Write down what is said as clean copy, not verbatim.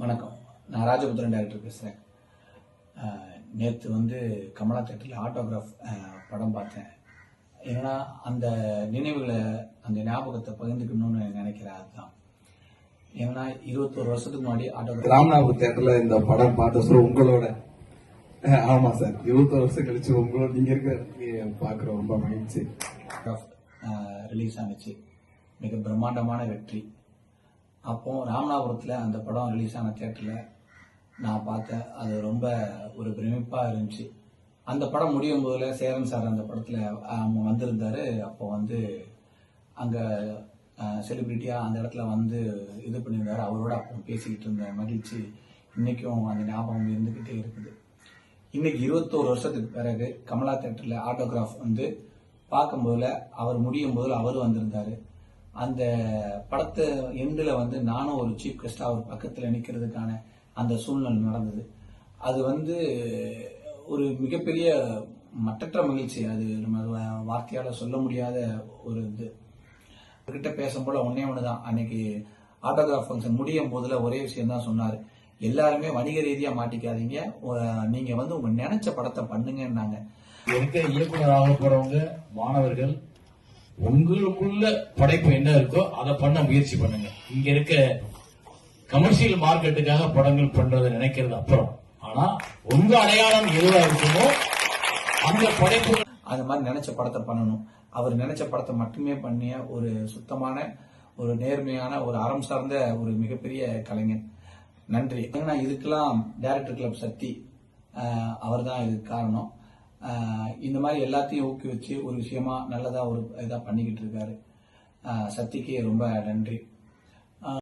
வணக்கம். நான் ராஜபுத்திரன் டைரக்டர் பேசுகிறேன். நேற்று கமலா தேட்டரில் ஆட்டோகிராஃப் படம் பார்த்தேன். ஏன்னா அந்த நினைவுகளை, அந்த ஞாபகத்தை பகிர்ந்துக்கணும்னு நினைக்கிறேன். அதுதான். ஏன்னா 21 வருஷத்துக்கு முன்னாடி ஆட்டோகிராஃப் ராம்நாத் தேட்டரில் இந்த படம் பார்த்த சொல்ல உங்களோட ஆமா சார் 21 வருஷம் கழிச்சு உங்களோட நீங்க இருக்க பார்க்குறோம். ரொம்ப மகிழ்ச்சி. ரிலீஸ் ஆனிச்சு. மிக பிரம்மாண்டமான வெற்றி. அப்போ ராமநாதபுரத்தில் அந்த படம் ரிலீஸ் ஆன தேட்டரில் நான் பார்த்தேன். அது ரொம்ப ஒரு பிரமிப்பாக இருந்துச்சு. அந்த படம் முடியும் போதில் சேரன் சார் அந்த படத்தில் வந்திருந்தார். அப்போ அங்கே செலிபிரிட்டியாக அந்த இடத்துல இது பண்ணியிருந்தார். அவரோட அப்போ பேசிக்கிட்டு இருந்த மகிழ்ச்சி இன்றைக்கும் அந்த ஞாபகம் இருந்துக்கிட்டே இருக்குது. இன்னைக்கு 21 வருஷத்துக்கு பிறகு கமலா தேட்டரில் ஆட்டோகிராஃப் பார்க்கும்போதில் அவர் முடியும் போதில் அவர் வந்திருந்தார். அந்த படத்தை எண்டில் நானும் ஒரு சீஃப் கெஸ்டாக அவர் பக்கத்தில் நிற்கிறதுக்கான அந்த சூழ்நிலை நடந்தது. அது ஒரு மிகப்பெரிய மட்டற்ற மகிழ்ச்சி. அது நம்ம வார்த்தையால் சொல்ல முடியாத ஒரு இது. அவர்கிட்ட பேசும்போது ஒன்று தான், அன்னைக்கு ஆட்டோகிராஃப் ஃபங்க்ஷன் முடியும் போதில் ஒரே விஷயம் தான் சொன்னார். எல்லாருமே வணிக ரீதியாக மாட்டிக்காதீங்க, நீங்கள் உங்க நினைச்ச படத்தை பண்ணுங்கன்னாங்க. இருக்க இயக்குநராக போறவங்க மாணவர்கள் உங்களுக்குள்ள படைப்பு என்ன இருக்கோ அதை பண்ண முயற்சி பண்ணுங்க. இங்க இருக்க கமர்ஷியல் மார்க்கெட்டுக்காக படங்கள் பண்றதை நினைக்கிறது அப்புறம். ஆனா உங்க அடையாளம் எதுவா இருக்குமோ அந்த படைப்பு அந்த மாதிரி நினைச்ச படத்தை பண்ணணும். அவர் நினைச்ச படத்தை மட்டுமே பண்ணிய ஒரு சுத்தமான, ஒரு நேர்மையான, ஒரு அறம் சார்ந்த ஒரு மிகப்பெரிய கலைஞன். நன்றி. ஏன்னா இதுக்கெல்லாம் டைரக்டர் கிளப் சக்தி அவர் தான் இதுக்கு காரணம். இந்த மாதிரி எல்லாத்தையும் ஊக்குவிச்சு ஒரு விஷயமா நல்லதா ஒரு இதா பண்ணிக்கிட்டு இருக்காரு. சக்திக்கு ரொம்ப நன்றி.